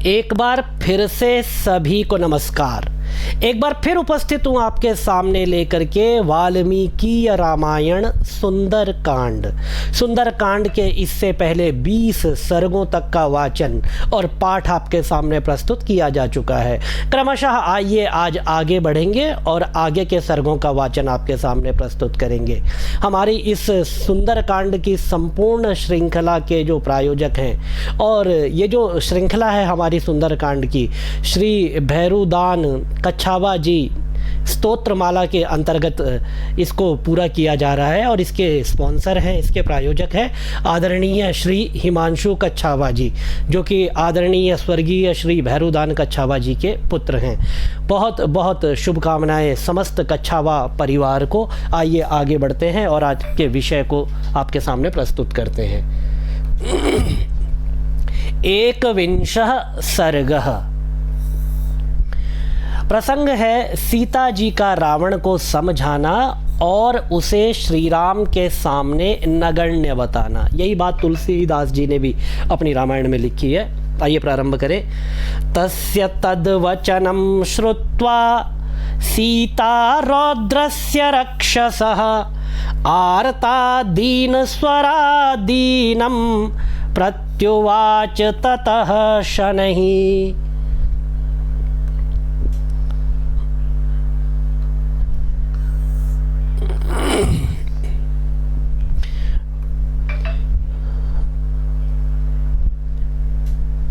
एक बार फिर से सभी को नमस्कार। एक बार फिर उपस्थित हूँ आपके सामने लेकर के वाल्मीकि रामायण सुंदरकांड। सुंदरकांड के इससे पहले 20 सर्गों तक का वाचन और पाठ आपके सामने प्रस्तुत किया जा चुका है। क्रमशः आइए आज आगे बढ़ेंगे और आगे के सर्गों का वाचन आपके सामने प्रस्तुत करेंगे। हमारी इस सुंदरकांड की संपूर्ण श्रृंखला के जो प्रायोजक हैं और ये जो श्रृंखला है हमारी सुंदरकांड की, श्री भैरूदान कच्छावा जी स्तोत्रमाला के अंतर्गत इसको पूरा किया जा रहा है और इसके स्पॉन्सर हैं, इसके प्रायोजक हैं आदरणीय श्री हिमांशु कच्छावा जी, जो कि आदरणीय स्वर्गीय श्री भैरूदान कच्छावा जी के पुत्र हैं। बहुत बहुत शुभकामनाएं समस्त कच्छावा परिवार को। आइए आगे बढ़ते हैं और आज के विषय को आपके सामने प्रस्तुत करते हैं। 21 सर्गः। प्रसंग है सीता जी का रावण को समझाना और उसे श्री राम के सामने नगण्य बताना। यही बात तुलसीदास जी ने भी अपनी रामायण में लिखी है। आइए प्रारंभ करें। तस्य तद्वचनं श्रुत्वा सीता रौद्रस्य रक्षसः आर्ता दीनस्वरा दीनं प्रत्युवाच ततः शनैः।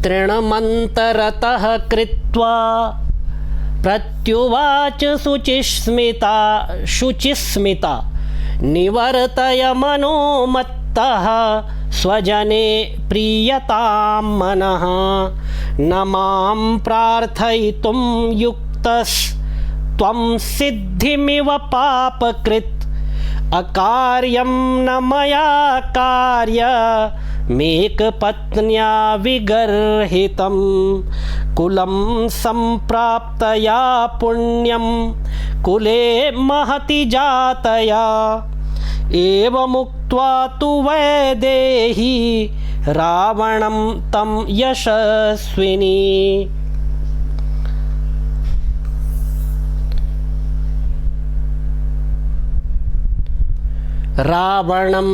तृणमन्तरतः कृत्वा प्रत्युवाच शुचिस्मिता निवर्तय मनोमत्तः स्वजने प्रीयतां मनः न मां प्रार्थयितुं युक्तस्त्वं सिद्धिमिव पापकृत् अकार्यं न मया कार्य मेकपत्न्या विगर्हितं कुलं सम्प्राप्तया पुण्यं कुले महति जातया एवमुक्त्वा तु वैदेही रावणं तं यशस्विनी। रावणं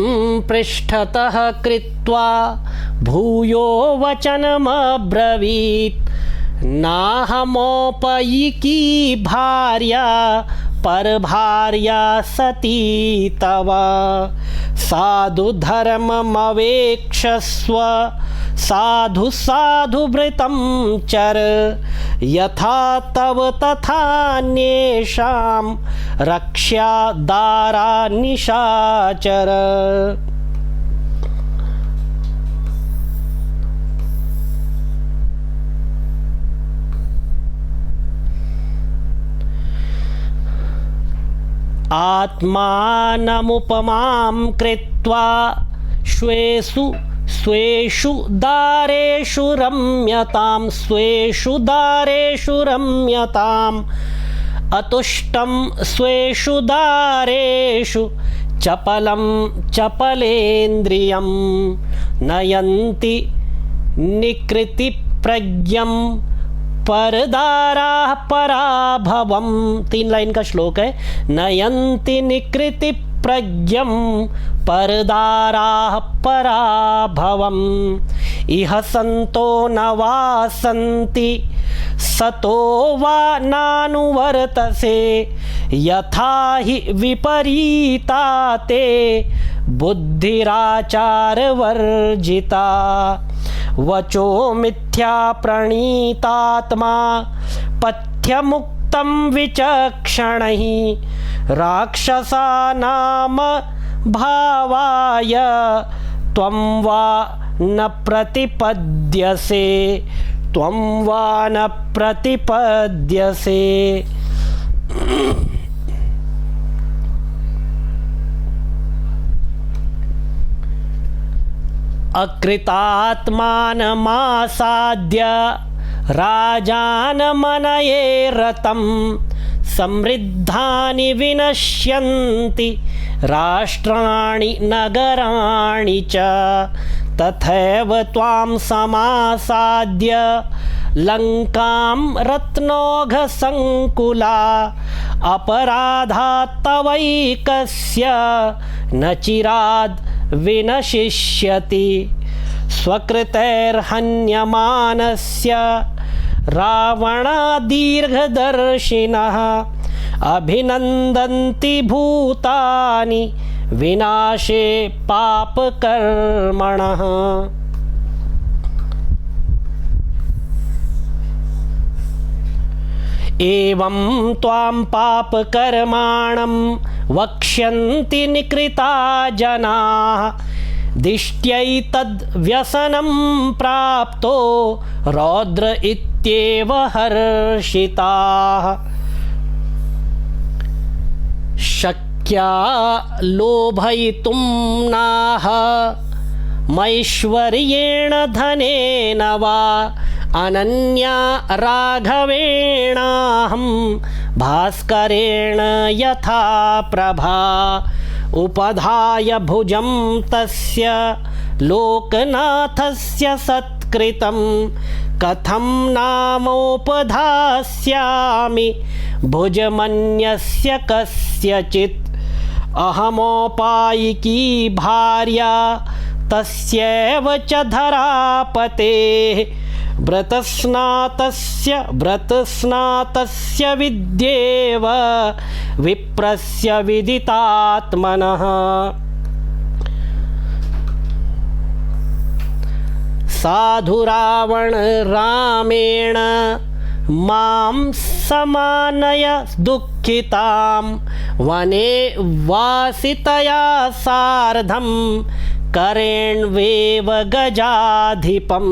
पृष्ठतः कृत्वा भूयो वचनमब्रवीत् नाहमोपयिकी भार्या परभार्या सती तव साधु धर्ममवेक्षस्व साधु साधुभृतं चर यथा तव तथान्येषां रक्ष्या दारा निशाचर। आत्मानमुपमां कृत्वा स्वेषु दारेषु रम्यताम् अतुष्टं स्वेषु दारेषु चपलं चपलेन्द्रियं नयन्ति निकृतिप्रज्ञं परदाराः पराभवं। 3 लाइन का श्लोक है। नयन्ति निकृतिप्रज्ञं परदाराः पराभवम् इह संतो न वासन्ति सतो वा नानुवर्तसे यथा हि विपरीता ते बुद्धिराचारवर्जिता वचो मिथ्या प्रणीतात्मा पथ्यमुक्तं विचक्षणैः राक्षसानाम भावाय त्वं वा न प्रतिपद्यसे अकृतात्मानमासाद्य राजानमनये रतं समृद्धानि विनश्यन्ति राष्ट्राणि नगराणि च तथैव त्वां समासाद्य लंकां रत्नौघसंकुला अपराधात् तवैकस्य न चिराद् विनशिष्यति स्वकृतैर्हन्यमानस्य रावणादीर्घदर्शिनः अभिनन्दन्ति भूतानि विनाशे पापकर्मणः। एवं त्वां पापकर्माणं वक्ष्यन्ति निकृता जनाः दिष्ट्यैतद्व्यसनं प्राप्तो रौद्र इत्येव हर्षिताः। शक्या लोभयितुं नाह मैश्वर्येण धनेन वा अनन्या राघवेणाहं भास्करेण यथा प्रभा उपधाय भुजं तस्य लोकनाथस्य सत्कृतं कथं नामोपधास्यामि भुजमन्यस्य कस्यचित् अहमोपायिकी भार्या तस्यैव च धरापतेः व्रतस्नातस्य विद्येव विप्रस्य विदितात्मनः। साधु रावण रामेण मां समानय दुःखितां वने वासितया सार्धं करेण्वेव गजाधिपं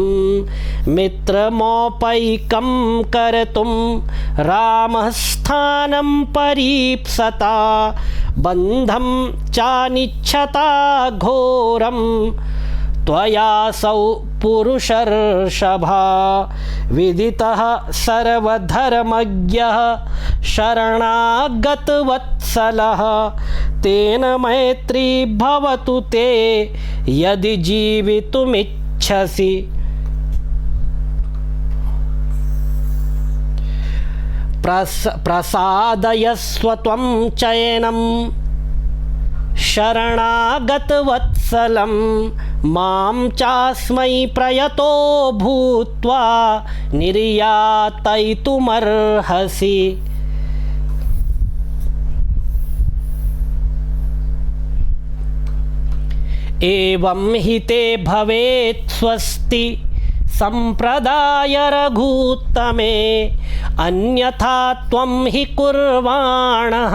मित्रमौपैकं कर्तुं रामः स्थानं परीप्सता बन्धं चानिच्छता घोरं त्वयासौ पुरुषर्षभा विदितः सर्वधर्मज्ञः शरणागतवत्सलः तेन मैत्री भवतु ते यदि जीवितुमिच्छसि। प्रसादयस्व त्वं चैनं शरणागतवत्सलं मां चास्मै प्रयतो भूत्वा निर्यातयितुमर्हसि। एवं हि ते भवेत् स्वस्ति संप्रदाय रघूत्तमे अन्यथा त्वं हि कुर्वाणः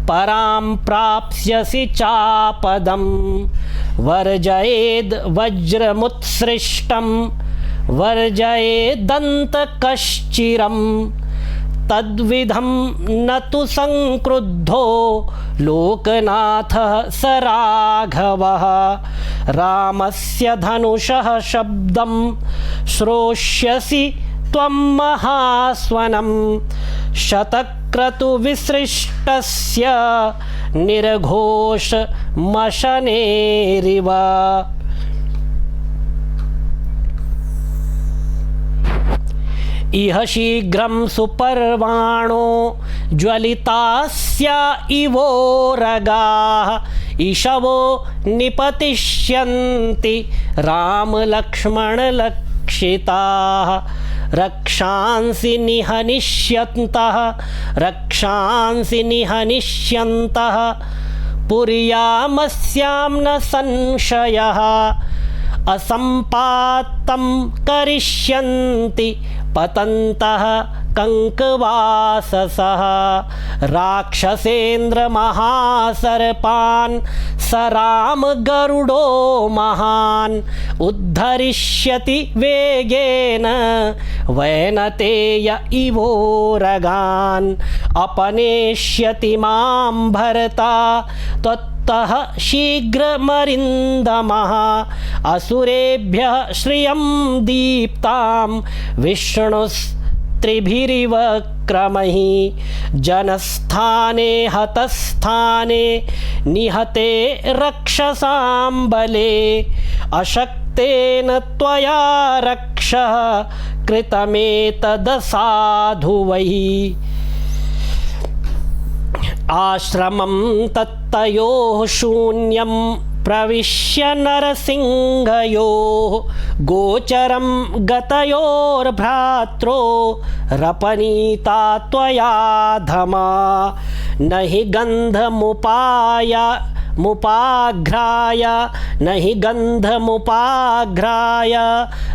परां प्राप्स्यसि चापदं वर्जयेद् वज्रमुत्सृष्टं वर्जयेदन्तकश्चिरं तद्विधं न तु संक्रुद्धो लोकनाथः स राघवः रामस्य धनुषः शब्दं श्रोष्यसि त्वं महास्वनं शतक्रतुविसृष्टस्य निर्घोषमशनेरिव। इह शीघ्रं सुपर्वाणो ज्वलितास्या इवोरगाः इषवो निपतिष्यन्ति रामलक्ष्मणलक्षिताः रक्षांसि निहनिष्यन्तः पुर्यामस्यां न संशयः असम्पातं करिष्यन्ति पतन्तः कंकवाससः राक्षसेन्द्रमहासर्पान् स राम गरुडो महान् उद्धरिष्यति वेगेन वैनतेय इवोरगान् अपनेष्यति मां भरता त्वत्तः शीघ्रमरिन्दमः असुरेभ्यः श्रियं दीप्तां विष्णुस्त्रिभिरिव क्रमैः जनस्थाने हतस्थाने निहते रक्षसां बले अशक्त तेन त्वया रक्षः कृतमेतदसाधु वै। आश्रमं तत्तयोः शून्यं प्रविश्य नरसिंहयोः गोचरं गतयोर्भ्रात्रो रपनीता त्वया धमा। न हि गन्धमुपाघ्राय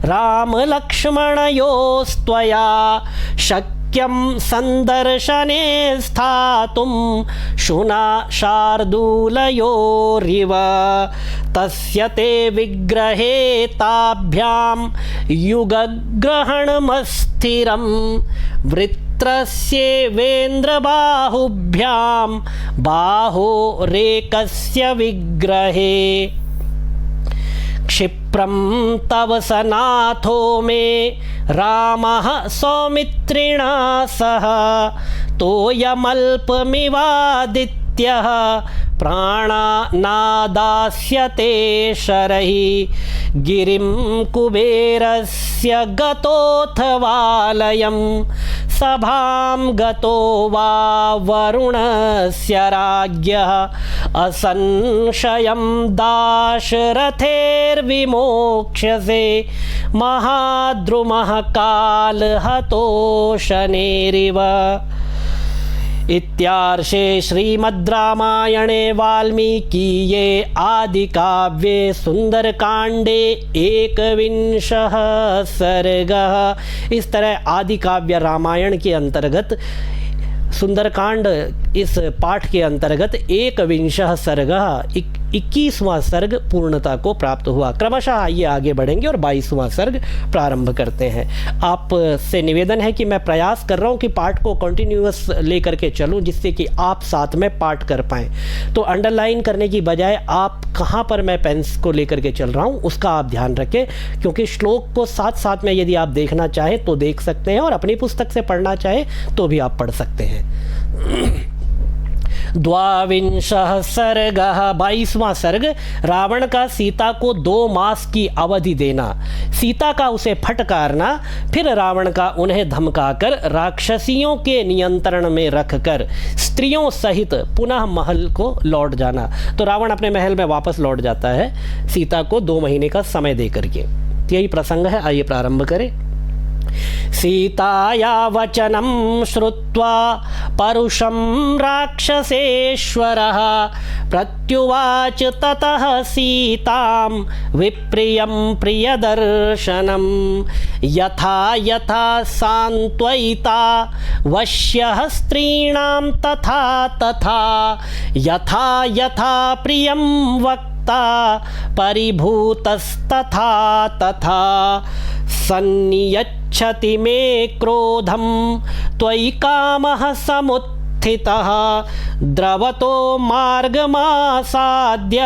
रामलक्ष्मणयोस्त्वया शक्यं सन्दर्शने स्थातुं शुना शार्दूलयोरिव। तस्य ते विग्रहे ताभ्यां युगग्रहणमस्थिरं वृत्रस्येवेन्द्रबाहुभ्यां बाहोरेकस्य विग्रहे। क्षिप्रं तव सनाथो मे रामः सौमित्रिणा सह तोयमल्पमिवादित्यः प्राणानादास्यते शरैः। गिरिं कुबेरस्य गतोऽथवालयं सभां गतो वा वरुणस्य राज्ञः असंशयं दाशरथेर्विमोक्ष्यसे महाद्रुमः कालहतोषणेरिव। इत्यार्षे श्रीमद् रामायणे वाल्मीकीये आदिकाव्ये सुंदरकांडे 21 सर्गः। इस तरह आदिकाव्य रामायण के अंतर्गत सुंदरकांड इस पाठ के अंतर्गत 21 सर्गः 21वां सर्ग पूर्णता को प्राप्त हुआ। क्रमशः आइए आगे बढ़ेंगे और 22वां सर्ग प्रारंभ करते हैं। आपसे निवेदन है कि मैं प्रयास कर रहा हूं कि पाठ को कंटिन्यूअस लेकर के चलूं, जिससे कि आप साथ में पाठ कर पाएं। तो अंडरलाइन करने की बजाय आप कहां पर मैं पेन्स को लेकर के चल रहा हूं उसका आप ध्यान रखें, क्योंकि श्लोक को साथ साथ में यदि आप देखना चाहें तो देख सकते हैं, और अपनी पुस्तक से पढ़ना चाहें तो भी आप पढ़ सकते हैं। 22वां सर्गः 22वां सर्ग। रावण का सीता को 2 मास की अवधि देना, सीता का उसे फटकारना, फिर रावण का उन्हें धमकाकर राक्षसियों के नियंत्रण में रखकर स्त्रियों सहित पुनः महल को लौट जाना। तो रावण अपने महल में वापस लौट जाता है सीता को 2 महीने का समय दे करके। यही प्रसंग है, आइए प्रारंभ करें। सीताया वचनं श्रुत्वा परुषं राक्षसेश्वरः प्रत्युवाच ततः सीतां विप्रियं प्रियदर्शनं। यथा यथा सान्त्वयिता वश्यः स्त्रीणां तथा तथा यथा यथा प्रियं वक्ता परिभूतस्तथा तथा। सन्नियच्छति मे क्रोधं त्वयि कामः समुत्थितः द्रवतो मार्गमासाद्य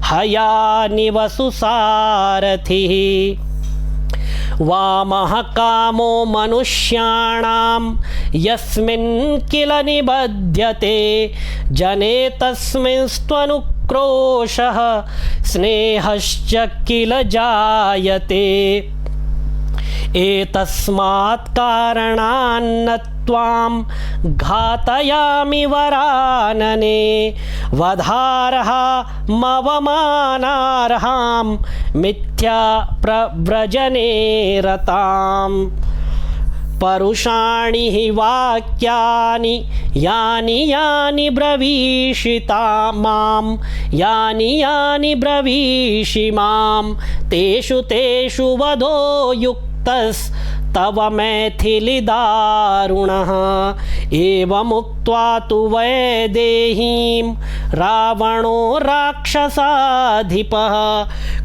हयानिवसु सारथिः। वामः कामो मनुष्याणां यस्मिन् किल निबध्यते जने तस्मिंस्त्वनुक्रोशः स्नेहश्च किल जायते। एतस्मात् कारणान्न त्वां घातयामि वरानने वधार्हा मवमानार्हां मिथ्या प्रव्रजने रताम्। परुषाणि हि वाक्यानि यानि यानि ब्रवीषिता मां यानि यानि ब्रवीषि मां तेषु तेषु वधो युक्तस्तव मैथिलीदारुणः। एवमुक्त्वा तु वैदेहीं रावणो राक्षसाधिपः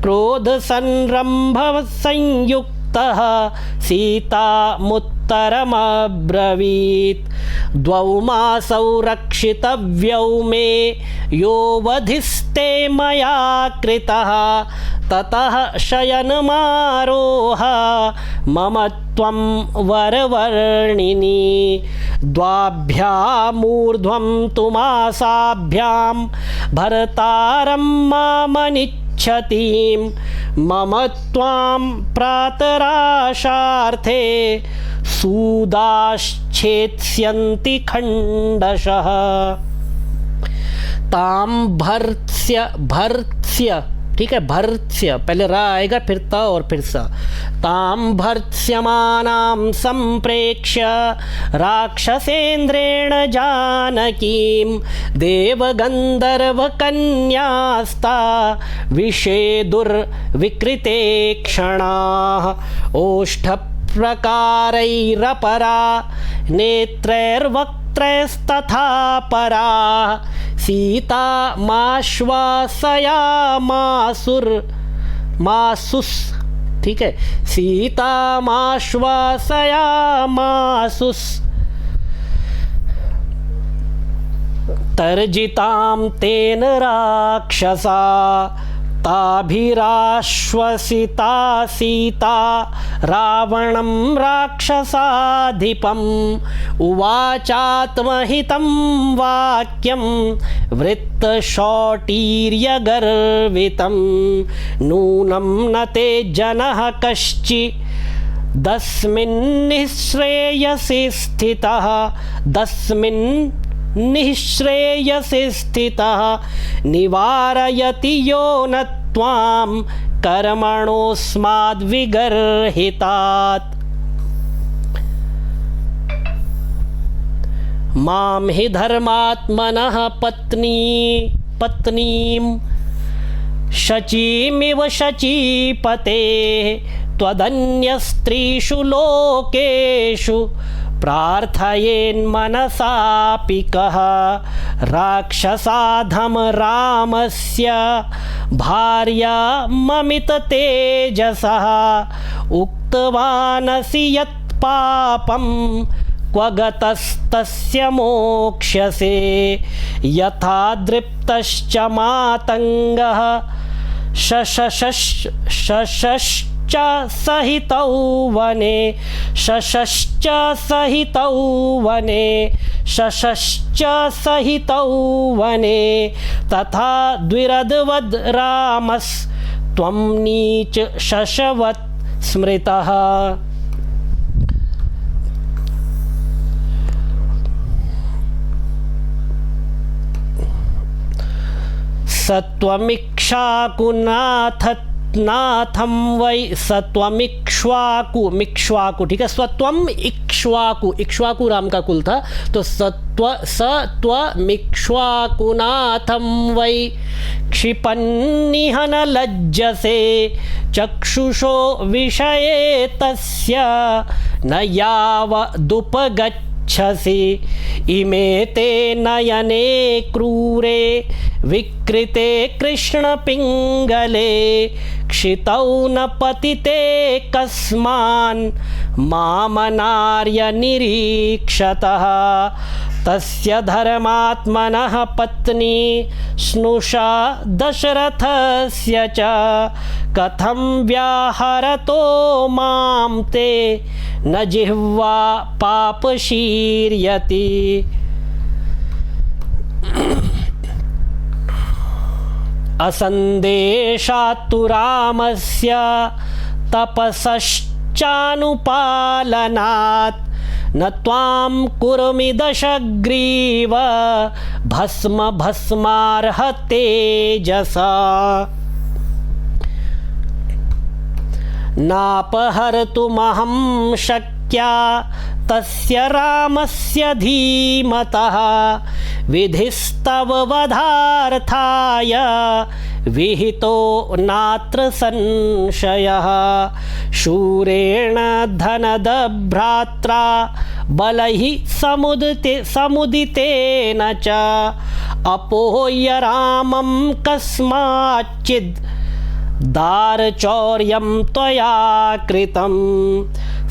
क्रोधसंरम्भसंयुक्तः सीतामुत्तरमब्रवीत्। 2 मासौ रक्षितव्यौ मे यो वधिस्ते मया कृतः ततः शयनमारोह मम त्वं वरवर्णिनी। 2भ्यामूर्ध्वं तु मासाभ्यां भर्तारं मामनिच्छति गच्छतीं मम त्वां प्रातराशार्थे सूदाश्छेत्स्यन्ति खण्डशः। तां भर्त्स्य, ठीक है, भर्त्स्य पहले रा आएगा फिर त और फिर स। तां भर्त्स्यमानां संप्रेक्ष्य राक्षसेन्द्रेण जानकीं देवगन्धर्वकन्यास्ता विषेदुर्विकृते क्षणाः। ओष्ठप्रकारैरपरा नेत्रैर्वक्त्रैस्तथा परा सीता माश्वासयामासुस, ठीक है, सीता माश्वासयामासुस तर्जितां तेन राक्षसा ताभिराश्वसिता सीता रावणं राक्षसाधिपम् उवाचात्महितं वाक्यं वृत्तशौटीर्यगर्वितं नूनं न ते जनः कश्चिदस्मिन्निःश्रेयसि स्थितः निःश्रेयसि स्थितः निवारयति यो न त्वां कर्मणोऽस्माद्विगर्हितात्। मां हि धर्मात्मनः पत्नीं शचीमिव शचीपतेः त्वदन्यस्त्रीषु लोकेषु प्रार्थयेन्मनसापि कः। राक्षसाधम रामस्य भार्या ममित तेजसः उक्तवानसि यत् पापं क्व गतस्तस्य मोक्ष्यसे। यथा दृप्तश्च मातङ्गः शशश्च सहितौ वने तथा द्विरद्वद् रामस्त्वं नीच शशवत् स्मृतः। सत्वमिक्ष्वाकुनाथं वै मिक्ष्वाकु, ठीक है, स्वत्वम इक्ष्वाकु राम का कुल था, तो सत्वमिक्ष्वाकुनाथं वै क्षिपन्निहन लज्जसे चक्षुषो विषये तस्य न यावदुपगच्छसि। इमे ते नयने क्रूरे विकृते कृष्णपिङ्गले क्षितौ न पतिते कस्मान् मामनार्य निरीक्षतः। तस्य धर्मात्मनः पत्नी स्नुषा दशरथस्य च कथं व्याहरतो मां ते न जिह्वा पापशीर्यति। असन्देशात्तु रामस्य तपसश्चानुपालनात् न त्वां कुर्मि दशग्रीव भस्मार्हतेजसा। नापहर्तुमहं शक्या तस्य रामस्य धीमतः विधिस्तव वधार्थाय विहितो नात्र संशयः। शूरेण धनदभ्रात्रा बलैः समुदितेन च अपोह्य रामं कस्माच्चिद् दारचौर्यं त्वया कृतं।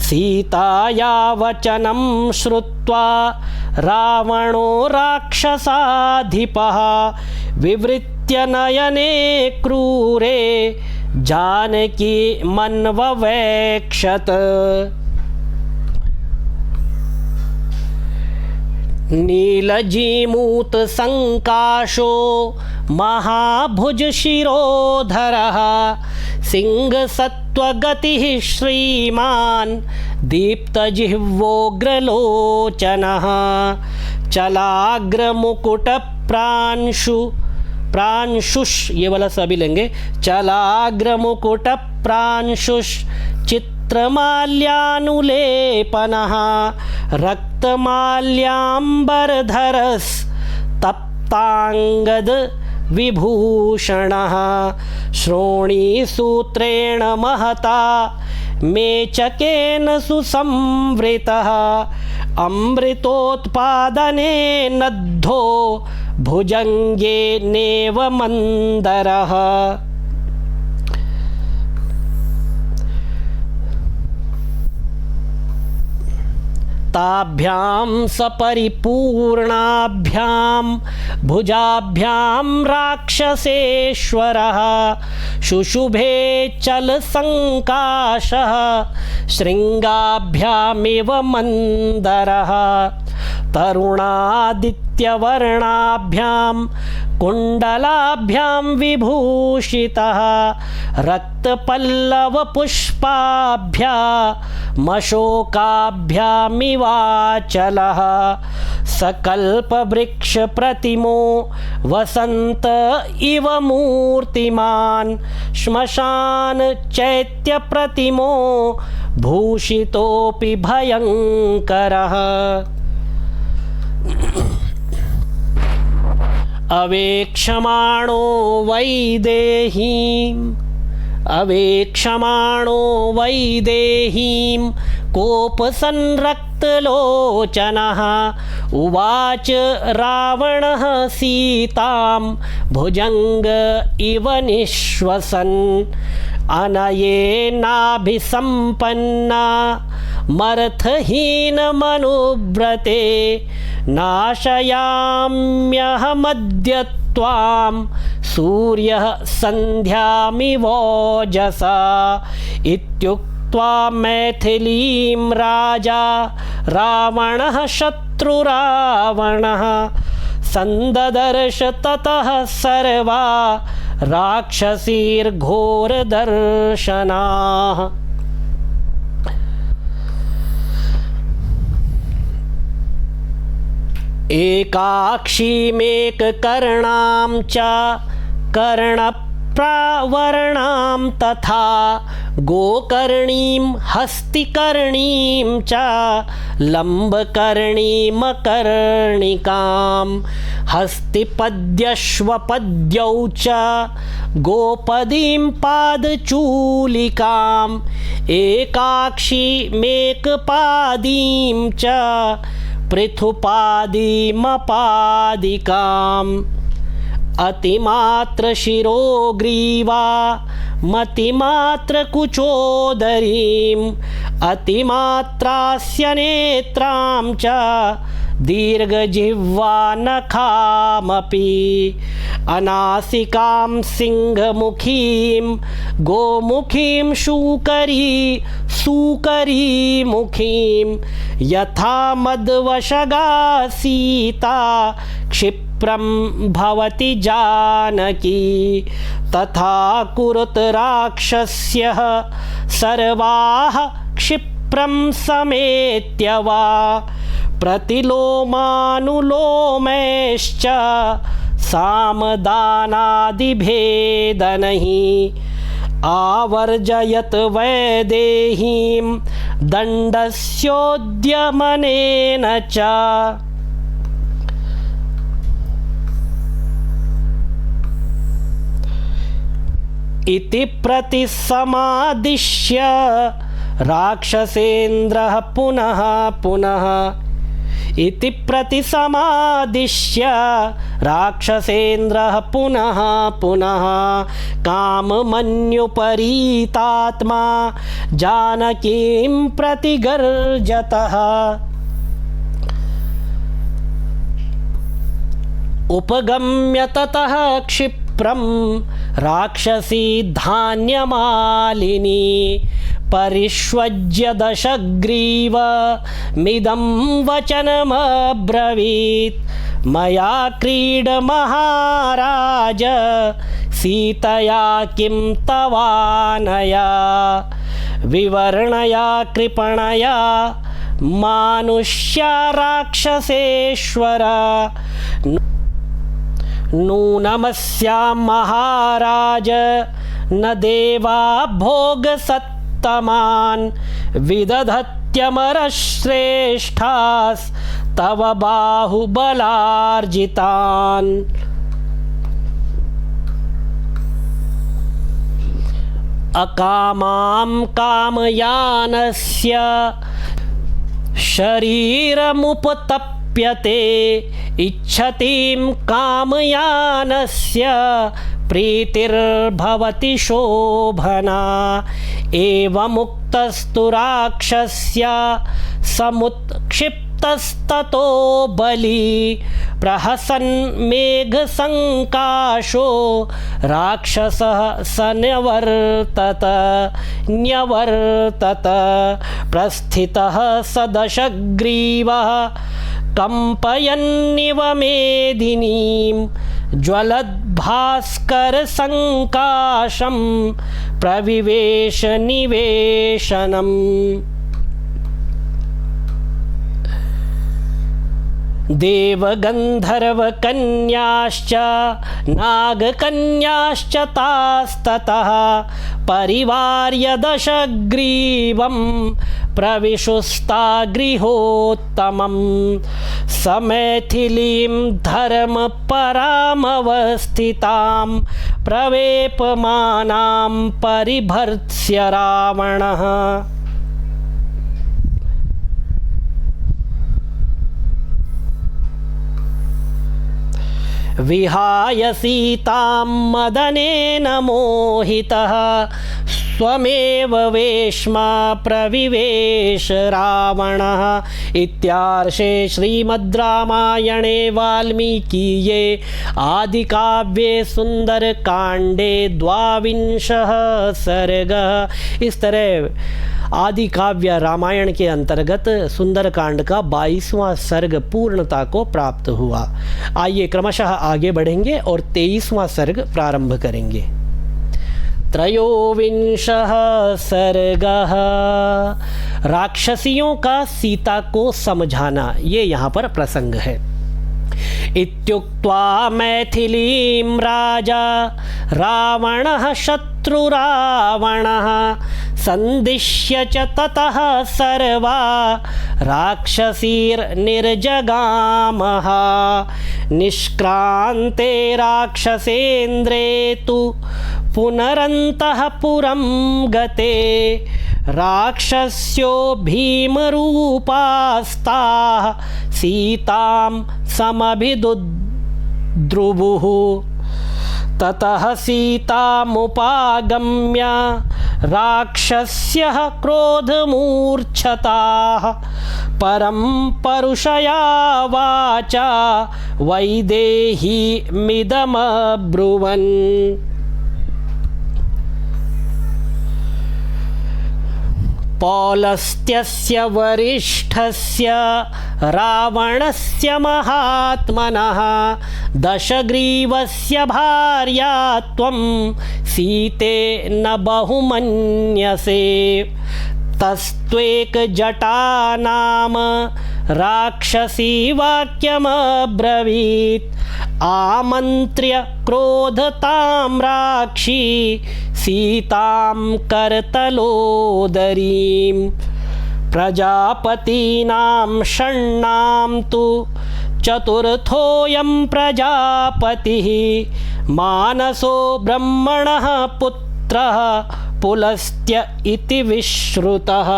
सीताया वचनं श्रुत्वा रावणो राक्षसाधिपः विवृत्य नयने क्रूरे जानकी मन्ववेक्षत। नीलजीमूत संकाशो महाभुज शिरोधरः सिंहसत्त्वगतिः श्रीमान् दीप्तजिह्वोग्रलोचनः प्रांशुष, ये वाला सभी लेंगे। चलाग्रमुकुट प्रांशुष चित्रमाल्यानुलेपनः रक्तमाल्याम्बरधरस् तप्तांगद विभूषणः श्रोणीसूत्रेण महता मेचकेन सुसंवृतः अमृतोत्पादने नद्धो भुजंगे नेव मंदरः। ताभ्यां सपरिपूर्णाभ्यां भुजाभ्यां राक्षसेश्वरः शुशुभे चलसंकाशः शृङ्गाभ्यामिव मन्दरः तरुणादित्यवर्णाभ्यां कुण्डलाभ्यां विभूषितः रक्तपल्लवपुष्पाभ्यामशोकाभ्यामिवाचलः सकल्पवृक्षप्रतिमो वसन्त इव मूर्तिमान् श्मशान चैत्यप्रतिमो भूषितोऽपि भयङ्करः अवेक्षमाणो वैदेहीं कोपसंरक्तलोचनः उवाच रावणः सीतां भुजंग इव निश्वसन् अनयेनाभिसम्पन्ना मर्थहीनमनुव्रते नाशयाम्यहमद्य त्वां सूर्यः सन्ध्यामिवोजसा इत्युक्त्वा मैथिलीं राजा रावणः शत्रुरावणः संददर्श ततः सर्वा राक्षसीर्घोरदर्शनाः। एकाक्षीमेककर्णां च कर्णप्रावरणां तथा गोकर्णीं हस्तिकर्णीं च लम्बकर्णीमकर्णिकां हस्तिपद्यश्वपद्यौ च गोपदीं पादचूलिकाम् एकाक्षीमेकपादीं च पृथुपादीमपादिकाम् अतिमात्र शिरोग्रीवा मतिमात्रकुचोदरीम् अतिमात्रास्य नेत्रां च दीर्घजिह्वानखामपि अनासिकां सिंहमुखीं गोमुखीं सूकरीमुखीं यथा मद्वशगा सीता क्षिप्रं भवति जानकी तथा कुरुत राक्षस्यः सर्वाः क्षिप्रं समेत्य वा प्रतिलोमानुलोमैश्च सामदानादिभेदनैः आवर्जयत वैदेहीं दण्डस्योद्यमनेन च। इति प्रतिसमादिश्य राक्षसेन्द्रः पुनः पुनः इति प्रतिसमादिश्य राक्षसेन्द्रः पुनः पुनः काममन्युपरीतात्मा जानकीं प्रतिगर्जतः उपगम्य ततः क्षिप्रं राक्षसी धान्यमालिनी परिष्वज्य दशग्रीव मिदं वचनमब्रवीत् मया क्रीड महाराज सीतया किं तवानया विवर्णया कृपणया मानुष्या राक्षसेश्वर नूनमस्यां महाराज न देवा भोगसत्तमान् विदधत्यमरश्रेष्ठास्तव बाहुबलार्जितान् अकामां कामयानस्य शरीरमुपतप्यते इच्छतीं कामयानस्य प्रीतिर्भवति शोभना एवमुक्तस्तु राक्षस्य समुत्क्षिप्तस्ततो बली प्रहसन् मेघसङ्काशो राक्षसः स न्यवर्तत प्रस्थितः स दशग्रीवः कंपयन्निव मेदिनीं ज्वलद्भास्करसङ्काशं प्रविवेश निवेशनम् देवगन्धर्वकन्याश्च नागकन्याश्च तास्ततः परिवार्य दशग्रीवं प्रविशुस्ता गृहोत्तमं समैथिलीं धर्मपरामवस्थितां प्रवेपमानां परिभर्त्स्य रावणः विहाय सीतां मदनेन मोहितः स्वमेव वेश्मा प्रविवेश रावणः। इत्यार्षे श्रीमद् रामायणे वाल्मीकीये आदिकाव्ये सुंदरकांडे 22वां सर्गः। इस तरह आदि काव्य रामायण के अंतर्गत सुंदरकांड का 22वां सर्ग पूर्णता को प्राप्त हुआ। आइए क्रमशः आगे बढ़ेंगे और 23वां सर्ग प्रारंभ करेंगे। त्रयोविंशः सर्गः राक्षसियों का सीता को समझाना, ये यहाँ पर प्रसंग है। इत्युक्त्वा मैथिलीं राजा रावणः शत्रुरावणः संदिश्य च ततः सर्वा राक्षसीर्निर्जगामः। निष्क्रान्ते राक्षसेन्द्रे तु पुनरन्तःपुरं गते राक्षस्यो भीमरूपास्ताः सीतां समभिदुद्रुवुः। ततः सीतामुपागम्य राक्षस्यः क्रोधमूर्च्छताः परं परुषया वाचा वैदेहीमिदमब्रुवन्। पौलस्त्यस्य वरिष्ठस्य रावणस्य महात्मनः दशग्रीवस्य भार्या त्वं सीते न बहुमन्यसे। तस्त्वेकजटा नाम राक्षसी वाक्यमब्रवीत् आमन्त्र्य क्रोधतां राक्षी सीतां करतलोदरीं। प्रजापतीनां षण्णां तु चतुर्थोऽयं प्रजापतिः मानसो ब्रह्मणः पुत्रः पुलस्त्य इति विश्रुतः।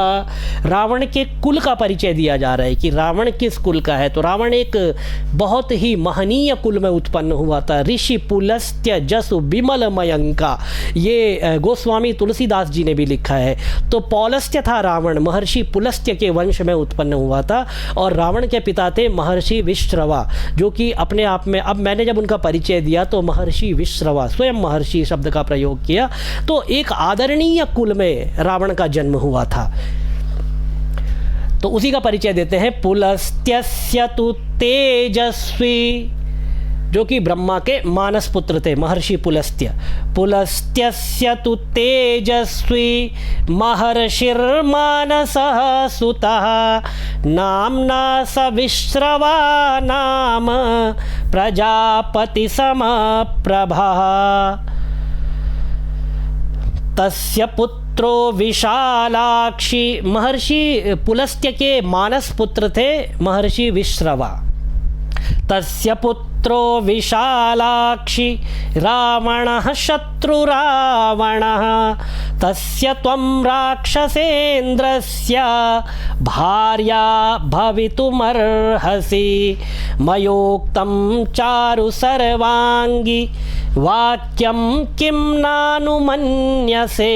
रावण के कुल का परिचय दिया जा रहा है कि रावण किस कुल का है। तो रावण एक बहुत ही महनीय कुल में उत्पन्न हुआ था। ऋषि पुलस्त्य जसु विमल मयंका, ये गोस्वामी तुलसीदास जी ने भी लिखा है। तो पौलस्त्य था रावण, महर्षि पुलस्त्य के वंश में उत्पन्न हुआ था। और रावण के पिता थे महर्षि विश्रवा, जो कि अपने आप में, अब मैंने जब उनका परिचय दिया तो महर्षि विश्रवा, स्वयं महर्षि शब्द का प्रयोग किया। तो एक आदरणीय आदरणीय कुल में रावण का जन्म हुआ था। तो उसी का परिचय देते हैं। पुलस्त्यस्य तु तेजस्वी, जो कि ब्रह्मा के मानस पुत्र थे, महर्षि पुलस्त्य। पुलस्त्यस्य तु तेजस्वी महर्षिर्मानसः सुतः नाम्ना स विश्रवा नाम प्रजापति समप्रभः। तस्य पुत्रो विशालाक्षी, महर्षि पुलस्त्य के मानस पुत्र थे महर्षि विश्रवा। तस्य पुत्रो विशालाक्षी रावणः शत्रुरावणः। तस्य त्वं राक्षसेन्द्रस्य भार्या भवितुमर्हसि। मयोक्तं चारु सर्वाङ्गी वाक्यं किं नानुमन्यसे।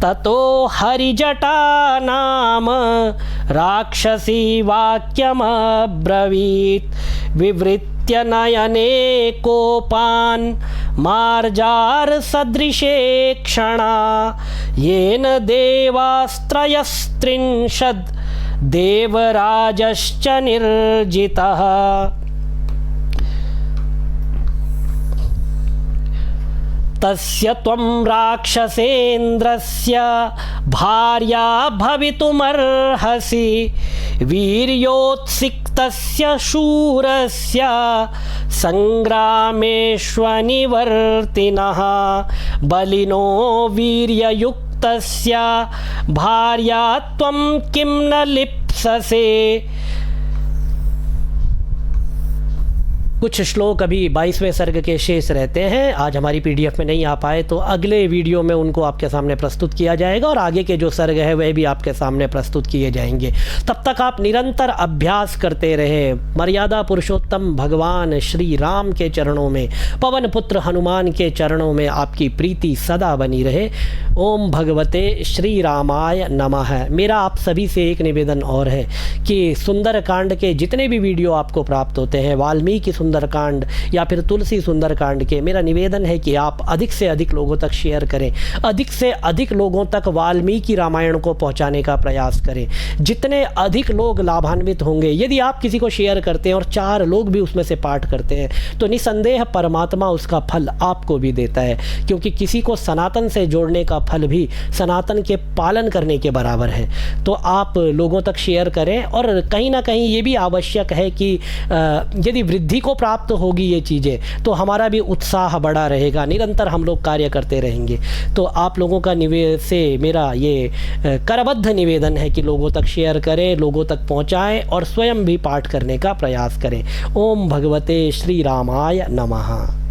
ततो हरिजटा नाम राक्षसी वाक्यमब्रवीत्। विवृत्य नयने कोपान् मार्जारसदृशे क्षणा। येन देवास्त्रयस्त्रिंशद् देवराजश्च निर्जितः। तस्य त्वं राक्षसेन्द्रस्य भार्या भवितुमर्हसि। वीर्योत्सिक्तस्य शूरस्य संग्रामेष्वनिवर्तिनः। बलिनो वीर्ययुक्तस्य भार्या त्वं किं न लिप्ससे। कुछ श्लोक अभी 22वें सर्ग के शेष रहते हैं, आज हमारी पीडीएफ में नहीं आ पाए, तो अगले वीडियो में उनको आपके सामने प्रस्तुत किया जाएगा और आगे के जो सर्ग है वह भी आपके सामने प्रस्तुत किए जाएंगे। तब तक आप निरंतर अभ्यास करते रहे। मर्यादा पुरुषोत्तम भगवान श्री राम के चरणों में, पवन पुत्र हनुमान के चरणों में आपकी प्रीति सदा बनी रहे। ओम भगवते श्री रामाय नमः। मेरा आप सभी से एक निवेदन और है कि सुंदरकांड के जितने भी वीडियो आपको प्राप्त होते हैं, वाल्मीकि सुंदरकांड या फिर तुलसी सुंदरकांड के, मेरा निवेदन है कि आप अधिक से अधिक लोगों तक शेयर करें, अधिक से अधिक लोगों तक वाल्मीकि रामायण को पहुंचाने का प्रयास करें। जितने अधिक लोग लाभान्वित होंगे, यदि आप किसी को शेयर करते हैं और 4 लोग भी उसमें से पाठ करते हैं, तो निसंदेह परमात्मा उसका फल आपको भी देता है, क्योंकि किसी को सनातन से जोड़ने का फल भी सनातन के पालन करने के बराबर है। तो आप लोगों तक शेयर करें और कहीं ना कहीं ये भी आवश्यक है कि यदि वृद्धि को प्राप्त होगी ये चीज़ें, तो हमारा भी उत्साह बढ़ा रहेगा, निरंतर हम लोग कार्य करते रहेंगे। तो आप लोगों का मेरा ये करबद्ध निवेदन है कि लोगों तक शेयर करें, लोगों तक पहुंचाएं और स्वयं भी पाठ करने का प्रयास करें। ओम भगवते श्री रामाय नमः।